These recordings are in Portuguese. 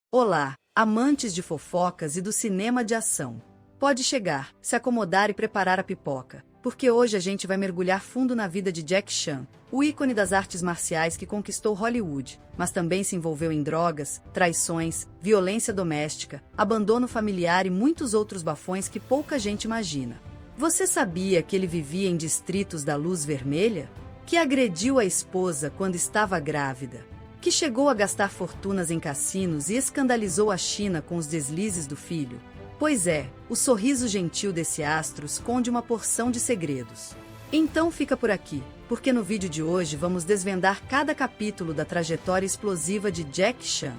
Olá, amantes de fofocas e do cinema de ação. Pode chegar, se acomodar e preparar a pipoca, porque hoje a gente vai mergulhar fundo na vida de Jack Chan, o ícone das artes marciais que conquistou Hollywood, mas também se envolveu em drogas, traições, violência doméstica, abandono familiar e muitos outros bafões que pouca gente imagina. Você sabia que ele vivia em distritos da luz vermelha? Que agrediu a esposa quando estava grávida? Que chegou a gastar fortunas em cassinos e escandalizou a China com os deslizes do filho? Pois é, o sorriso gentil desse astro esconde uma porção de segredos. Então fica por aqui, porque no vídeo de hoje vamos desvendar cada capítulo da trajetória explosiva de Jack Chan.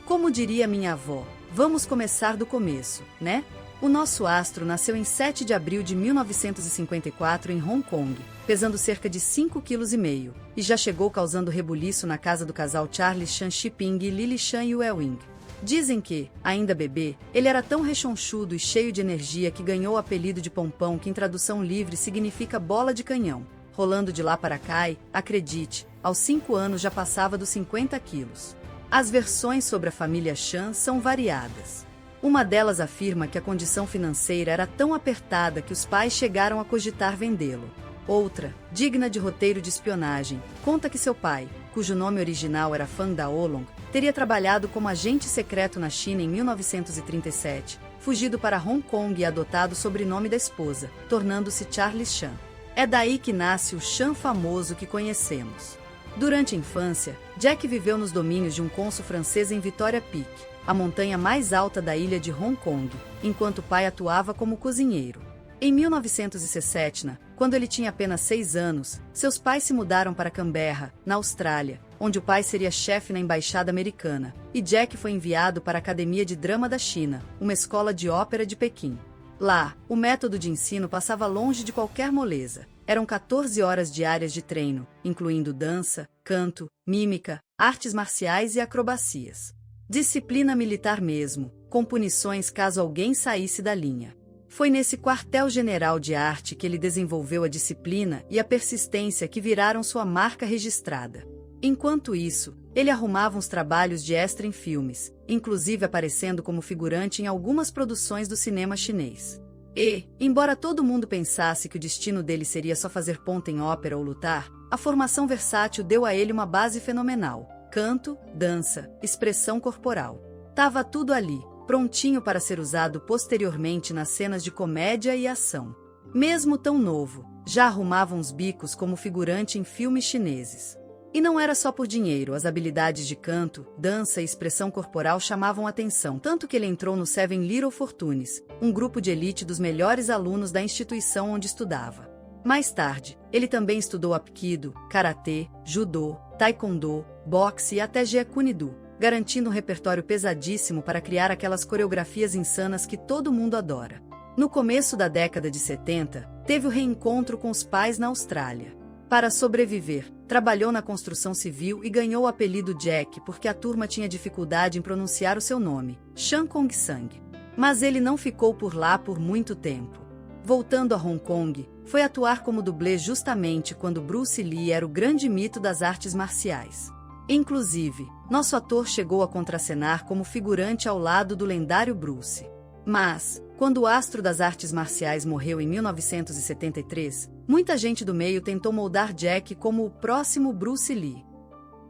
Como diria minha avó, vamos começar do começo, né? O nosso astro nasceu em 7 de abril de 1954 em Hong Kong, pesando cerca de 5,5 kg, e já chegou causando rebuliço na casa do casal Charlie Chan Shiping e Lily Chan Yuewing. Dizem que, ainda bebê, ele era tão rechonchudo e cheio de energia que ganhou o apelido de Pompão, que em tradução livre significa bola de canhão. Rolando de lá para cá e, acredite, aos 5 anos já passava dos 50 quilos. As versões sobre a família Chan são variadas. Uma delas afirma que a condição financeira era tão apertada que os pais chegaram a cogitar vendê-lo. Outra, digna de roteiro de espionagem, conta que seu pai, cujo nome original era Fang Daolong, teria trabalhado como agente secreto na China em 1937, fugido para Hong Kong e adotado o sobrenome da esposa, tornando-se Charlie Chan. É daí que nasce o Chan famoso que conhecemos. Durante a infância, Jack viveu nos domínios de um cônsul francês em Victoria Peak, a montanha mais alta da ilha de Hong Kong, enquanto o pai atuava como cozinheiro. Em 1960, quando ele tinha apenas 6 anos, seus pais se mudaram para Canberra, na Austrália, onde o pai seria chefe na embaixada americana, e Jack foi enviado para a Academia de Drama da China, uma escola de ópera de Pequim. Lá, o método de ensino passava longe de qualquer moleza. Eram 14 horas diárias de treino, incluindo dança, canto, mímica, artes marciais e acrobacias. Disciplina militar mesmo, com punições caso alguém saísse da linha. Foi nesse quartel-general de arte que ele desenvolveu a disciplina e a persistência que viraram sua marca registrada. Enquanto isso, ele arrumava uns trabalhos de extra em filmes, inclusive aparecendo como figurante em algumas produções do cinema chinês. E, embora todo mundo pensasse que o destino dele seria só fazer ponta em ópera ou lutar, a formação versátil deu a ele uma base fenomenal. Canto, dança, expressão corporal. Tava tudo ali, prontinho para ser usado posteriormente nas cenas de comédia e ação. Mesmo tão novo, já arrumava uns bicos como figurante em filmes chineses. E não era só por dinheiro, as habilidades de canto, dança e expressão corporal chamavam atenção, tanto que ele entrou no Seven Little Fortunes, um grupo de elite dos melhores alunos da instituição onde estudava. Mais tarde, ele também estudou Apkido, Karatê, Judô, Taekwondo, boxe e até Jeet Kune Do, garantindo um repertório pesadíssimo para criar aquelas coreografias insanas que todo mundo adora. No começo da década de 70, teve o reencontro com os pais na Austrália. Para sobreviver, trabalhou na construção civil e ganhou o apelido Jack porque a turma tinha dificuldade em pronunciar o seu nome, Chan Kong Sang. Mas ele não ficou por lá por muito tempo. Voltando a Hong Kong, foi atuar como dublê justamente quando Bruce Lee era o grande mito das artes marciais. Inclusive, nosso ator chegou a contracenar como figurante ao lado do lendário Bruce. Mas, quando o astro das artes marciais morreu em 1973, muita gente do meio tentou moldar Jack como o próximo Bruce Lee.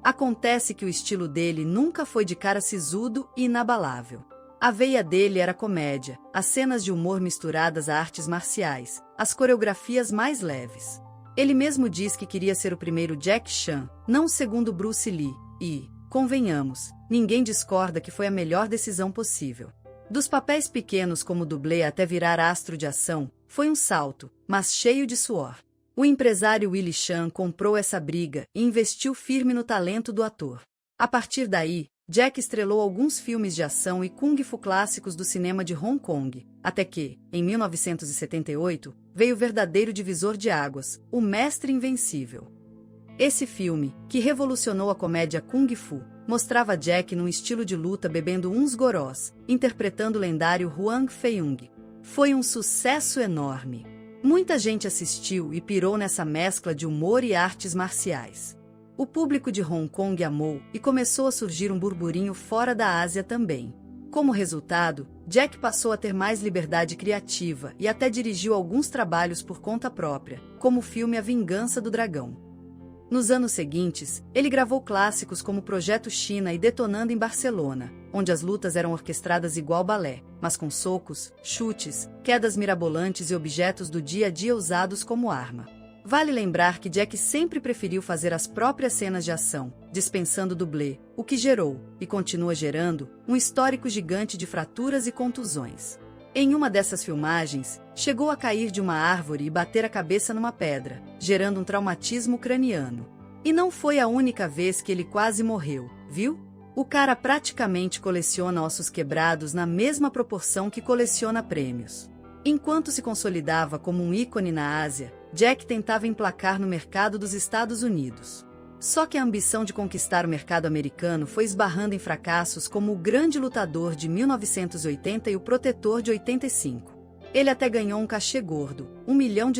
Acontece que o estilo dele nunca foi de cara sisudo e inabalável. A veia dele era comédia, as cenas de humor misturadas a artes marciais, as coreografias mais leves. Ele mesmo diz que queria ser o primeiro Jack Chan, não o segundo Bruce Lee, e, convenhamos, ninguém discorda que foi a melhor decisão possível. Dos papéis pequenos como dublê até virar astro de ação, foi um salto, mas cheio de suor. O empresário Willie Chan comprou essa briga e investiu firme no talento do ator. A partir daí, Jack estrelou alguns filmes de ação e kung fu clássicos do cinema de Hong Kong, até que, em 1978, veio o verdadeiro divisor de águas, O Mestre Invencível. Esse filme, que revolucionou a comédia kung fu, mostrava Jack num estilo de luta bebendo uns gorós, interpretando o lendário Huang Feiyong. Foi um sucesso enorme. Muita gente assistiu e pirou nessa mescla de humor e artes marciais. O público de Hong Kong amou e começou a surgir um burburinho fora da Ásia também. Como resultado, Jack passou a ter mais liberdade criativa e até dirigiu alguns trabalhos por conta própria, como o filme A Vingança do Dragão. Nos anos seguintes, ele gravou clássicos como Projeto China e Detonando em Barcelona, onde as lutas eram orquestradas igual balé, mas com socos, chutes, quedas mirabolantes e objetos do dia a dia usados como arma. Vale lembrar que Jack sempre preferiu fazer as próprias cenas de ação, dispensando dublê, o que gerou, e continua gerando, um histórico gigante de fraturas e contusões. Em uma dessas filmagens, chegou a cair de uma árvore e bater a cabeça numa pedra, gerando um traumatismo craniano. E não foi a única vez que ele quase morreu, viu? O cara praticamente coleciona ossos quebrados na mesma proporção que coleciona prêmios. Enquanto se consolidava como um ícone na Ásia, Jack tentava emplacar no mercado dos Estados Unidos. Só que a ambição de conquistar o mercado americano foi esbarrando em fracassos como O Grande Lutador de 1980 e O Protetor de 85. Ele até ganhou um cachê gordo, $1 milhão,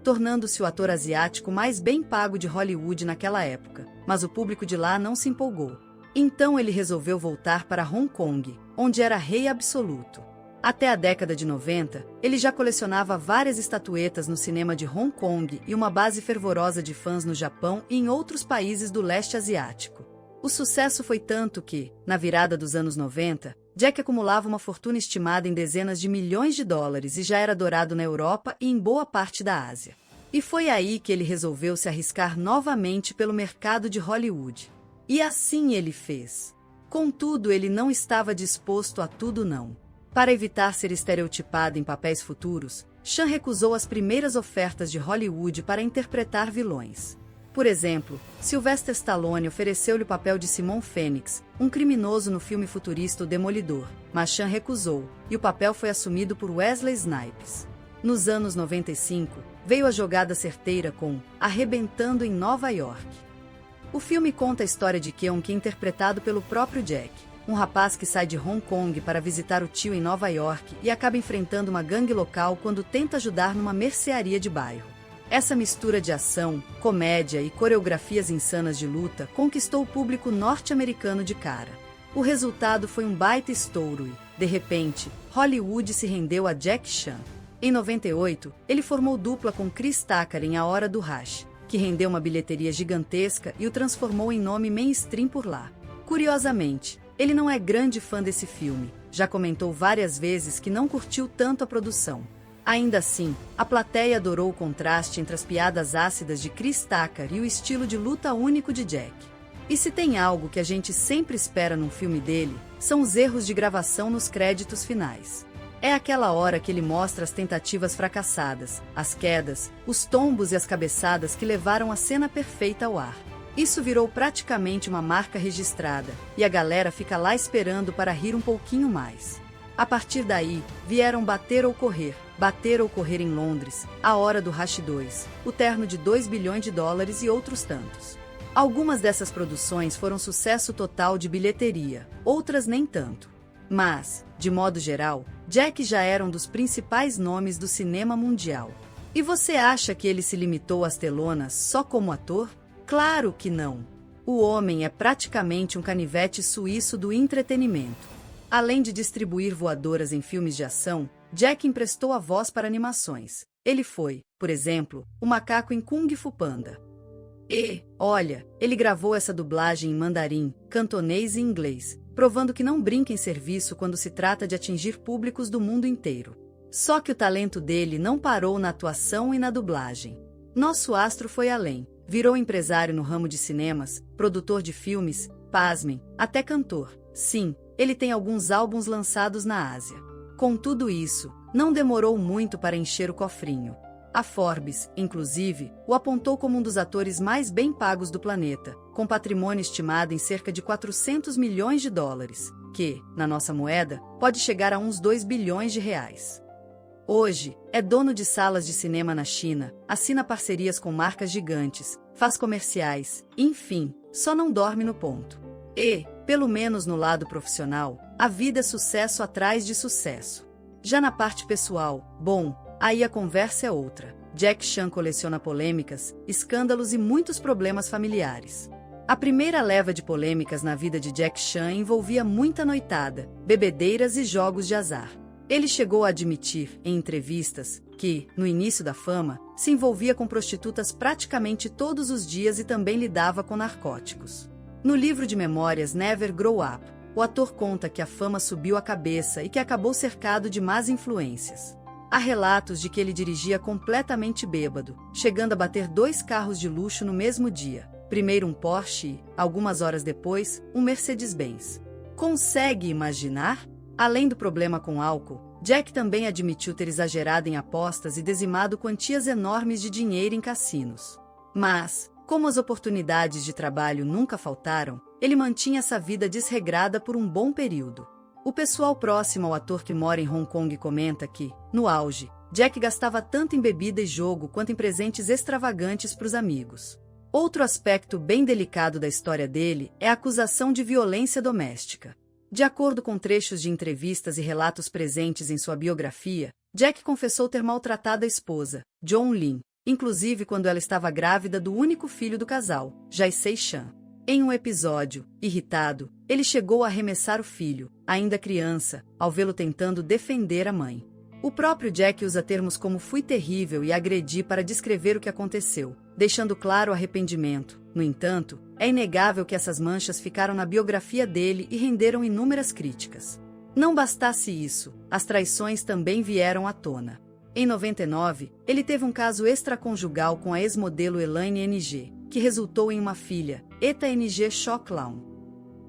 tornando-se o ator asiático mais bem pago de Hollywood naquela época, mas o público de lá não se empolgou. Então ele resolveu voltar para Hong Kong, onde era rei absoluto. Até a década de 90, ele já colecionava várias estatuetas no cinema de Hong Kong e uma base fervorosa de fãs no Japão e em outros países do leste asiático. O sucesso foi tanto que, na virada dos anos 90, Jack acumulava uma fortuna estimada em dezenas de milhões de dólares e já era adorado na Europa e em boa parte da Ásia. E foi aí que ele resolveu se arriscar novamente pelo mercado de Hollywood. E assim ele fez. Contudo, ele não estava disposto a tudo não. Para evitar ser estereotipado em papéis futuros, Chan recusou as primeiras ofertas de Hollywood para interpretar vilões. Por exemplo, Sylvester Stallone ofereceu-lhe o papel de Simon Phoenix, um criminoso no filme futurista O Demolidor, mas Chan recusou, e o papel foi assumido por Wesley Snipes. Nos anos 95, veio a jogada certeira com Arrebentando em Nova York. O filme conta a história de Keon, que é interpretado pelo próprio Jack, um rapaz que sai de Hong Kong para visitar o tio em Nova York e acaba enfrentando uma gangue local quando tenta ajudar numa mercearia de bairro. Essa mistura de ação, comédia e coreografias insanas de luta conquistou o público norte-americano de cara. O resultado foi um baita estouro e, de repente, Hollywood se rendeu a Jack Chan. Em 98, ele formou dupla com Chris Tucker em A Hora do Rush, que rendeu uma bilheteria gigantesca e o transformou em nome mainstream por lá. Curiosamente, ele não é grande fã desse filme, já comentou várias vezes que não curtiu tanto a produção. Ainda assim, a plateia adorou o contraste entre as piadas ácidas de Chris Tucker e o estilo de luta único de Jack. E se tem algo que a gente sempre espera num filme dele, são os erros de gravação nos créditos finais. É aquela hora que ele mostra as tentativas fracassadas, as quedas, os tombos e as cabeçadas que levaram a cena perfeita ao ar. Isso virou praticamente uma marca registrada, e a galera fica lá esperando para rir um pouquinho mais. A partir daí, vieram Bater ou Correr em Londres, A Hora do Rush 2, O Terno de $2 bilhões e outros tantos. Algumas dessas produções foram sucesso total de bilheteria, outras nem tanto. Mas, de modo geral, Jack já era um dos principais nomes do cinema mundial. E você acha que ele se limitou às telonas só como ator? Claro que não. O homem é praticamente um canivete suíço do entretenimento. Além de distribuir voadoras em filmes de ação, Jack emprestou a voz para animações. Ele foi, por exemplo, o macaco em Kung Fu Panda. E, olha, ele gravou essa dublagem em mandarim, cantonês e inglês, provando que não brinca em serviço quando se trata de atingir públicos do mundo inteiro. Só que o talento dele não parou na atuação e na dublagem. Nosso astro foi além. Virou empresário no ramo de cinemas, produtor de filmes, pasmem, até cantor. Sim, ele tem alguns álbuns lançados na Ásia. Com tudo isso, não demorou muito para encher o cofrinho. A Forbes, inclusive, o apontou como um dos atores mais bem pagos do planeta, com patrimônio estimado em cerca de $400 milhões, que, na nossa moeda, pode chegar a uns R$2 bilhões. Hoje, é dono de salas de cinema na China, assina parcerias com marcas gigantes, faz comerciais, enfim, só não dorme no ponto. E, pelo menos no lado profissional, a vida é sucesso atrás de sucesso. Já na parte pessoal, bom, aí a conversa é outra. Jack Chan coleciona polêmicas, escândalos e muitos problemas familiares. A primeira leva de polêmicas na vida de Jack Chan envolvia muita noitada, bebedeiras e jogos de azar. Ele chegou a admitir, em entrevistas, que, no início da fama, se envolvia com prostitutas praticamente todos os dias e também lidava com narcóticos. No livro de memórias Never Grow Up, o ator conta que a fama subiu a cabeça e que acabou cercado de más influências. Há relatos de que ele dirigia completamente bêbado, chegando a bater 2 carros de luxo no mesmo dia. Primeiro um Porsche e, algumas horas depois, um Mercedes-Benz. Consegue imaginar? Além do problema com álcool, Jack também admitiu ter exagerado em apostas e dizimado quantias enormes de dinheiro em cassinos. Mas, como as oportunidades de trabalho nunca faltaram, ele mantinha essa vida desregrada por um bom período. O pessoal próximo ao ator que mora em Hong Kong comenta que, no auge, Jack gastava tanto em bebida e jogo quanto em presentes extravagantes para os amigos. Outro aspecto bem delicado da história dele é a acusação de violência doméstica. De acordo com trechos de entrevistas e relatos presentes em sua biografia, Jack confessou ter maltratado a esposa, John Lin, inclusive quando ela estava grávida do único filho do casal, Jae-sei Chan. Em um episódio, irritado, ele chegou a arremessar o filho, ainda criança, ao vê-lo tentando defender a mãe. O próprio Jack usa termos como "fui terrível" e "agredi" para descrever o que aconteceu, deixando claro o arrependimento. No entanto, é inegável que essas manchas ficaram na biografia dele e renderam inúmeras críticas. Não bastasse isso, as traições também vieram à tona. Em 99, ele teve um caso extraconjugal com a ex-modelo Elaine Ng, que resultou em uma filha, Eta Ng Shoklaun.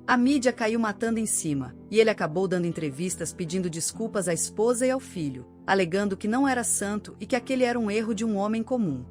A mídia caiu matando em cima, e ele acabou dando entrevistas pedindo desculpas à esposa e ao filho, alegando que não era santo e que aquele era um erro de um homem comum.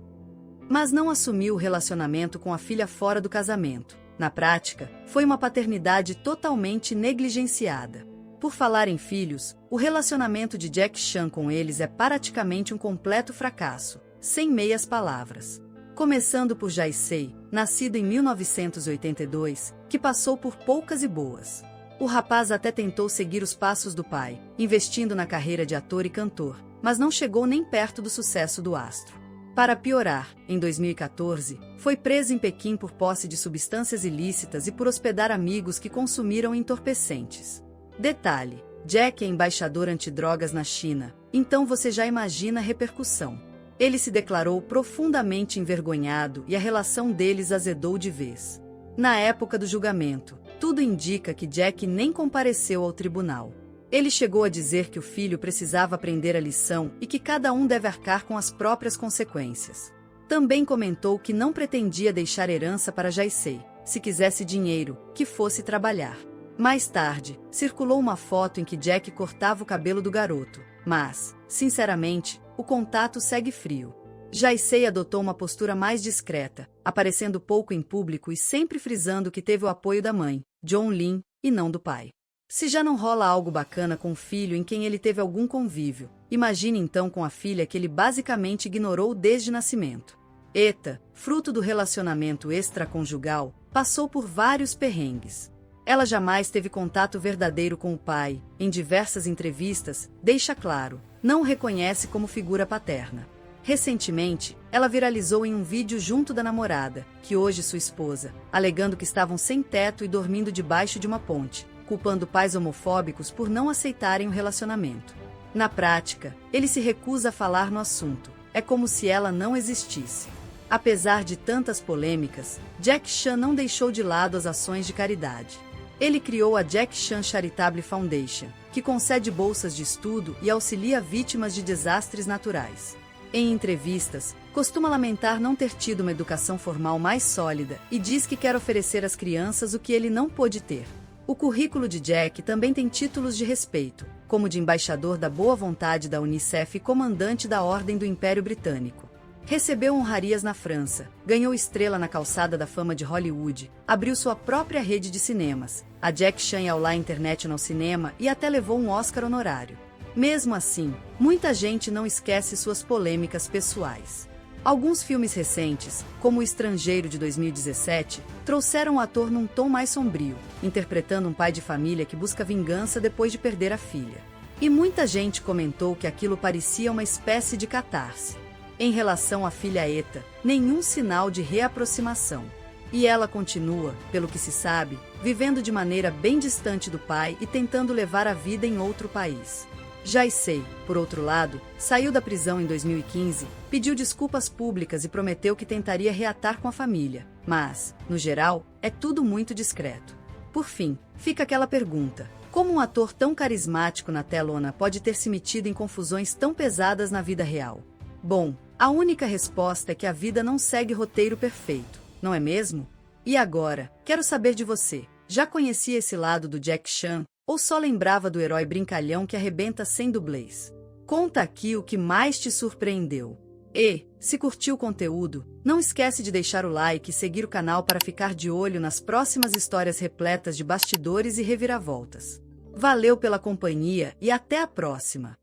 Mas não assumiu o relacionamento com a filha fora do casamento. Na prática, foi uma paternidade totalmente negligenciada. Por falar em filhos, o relacionamento de Jack Chan com eles é praticamente um completo fracasso, sem meias palavras. Começando por Jae-sei, nascido em 1982, que passou por poucas e boas. O rapaz até tentou seguir os passos do pai, investindo na carreira de ator e cantor, mas não chegou nem perto do sucesso do astro. Para piorar, em 2014, foi preso em Pequim por posse de substâncias ilícitas e por hospedar amigos que consumiram entorpecentes. Detalhe: Jack é embaixador antidrogas na China, então você já imagina a repercussão. Ele se declarou profundamente envergonhado e a relação deles azedou de vez. Na época do julgamento, tudo indica que Jack nem compareceu ao tribunal. Ele chegou a dizer que o filho precisava aprender a lição e que cada um deve arcar com as próprias consequências. Também comentou que não pretendia deixar herança para Jae-sei, se quisesse dinheiro, que fosse trabalhar. Mais tarde, circulou uma foto em que Jack cortava o cabelo do garoto, mas, sinceramente, o contato segue frio. Jae-sei adotou uma postura mais discreta, aparecendo pouco em público e sempre frisando que teve o apoio da mãe, John Lin, e não do pai. Se já não rola algo bacana com o filho em quem ele teve algum convívio, imagine então com a filha que ele basicamente ignorou desde nascimento. Eta, fruto do relacionamento extraconjugal, passou por vários perrengues. Ela jamais teve contato verdadeiro com o pai, em diversas entrevistas, deixa claro, não o reconhece como figura paterna. Recentemente, ela viralizou em um vídeo junto da namorada, que hoje sua esposa, alegando que estavam sem teto e dormindo debaixo de uma ponte, culpando pais homofóbicos por não aceitarem o relacionamento. Na prática, ele se recusa a falar no assunto, é como se ela não existisse. Apesar de tantas polêmicas, Jack Chan não deixou de lado as ações de caridade. Ele criou a Jack Chan Charitable Foundation, que concede bolsas de estudo e auxilia vítimas de desastres naturais. Em entrevistas, costuma lamentar não ter tido uma educação formal mais sólida e diz que quer oferecer às crianças o que ele não pôde ter. O currículo de Jack também tem títulos de respeito, como de embaixador da boa vontade da Unicef e comandante da Ordem do Império Britânico. Recebeu honrarias na França, ganhou estrela na calçada da fama de Hollywood, abriu sua própria rede de cinemas, a Jack Chan Aula International Cinema, e até levou um Oscar honorário. Mesmo assim, muita gente não esquece suas polêmicas pessoais. Alguns filmes recentes, como O Estrangeiro de 2017, trouxeram o ator num tom mais sombrio, interpretando um pai de família que busca vingança depois de perder a filha. E muita gente comentou que aquilo parecia uma espécie de catarse. Em relação à filha Eta, nenhum sinal de reaproximação. E ela continua, pelo que se sabe, vivendo de maneira bem distante do pai e tentando levar a vida em outro país. Jaissei, por outro lado, saiu da prisão em 2015, pediu desculpas públicas e prometeu que tentaria reatar com a família, mas, no geral, é tudo muito discreto. Por fim, fica aquela pergunta: como um ator tão carismático na telona pode ter se metido em confusões tão pesadas na vida real? Bom, a única resposta é que a vida não segue roteiro perfeito, não é mesmo? E agora, quero saber de você. Já conhecia esse lado do Jack Chan? Ou só lembrava do herói brincalhão que arrebenta sem dublês? Conta aqui o que mais te surpreendeu. E, se curtiu o conteúdo, não esquece de deixar o like e seguir o canal para ficar de olho nas próximas histórias repletas de bastidores e reviravoltas. Valeu pela companhia e até a próxima!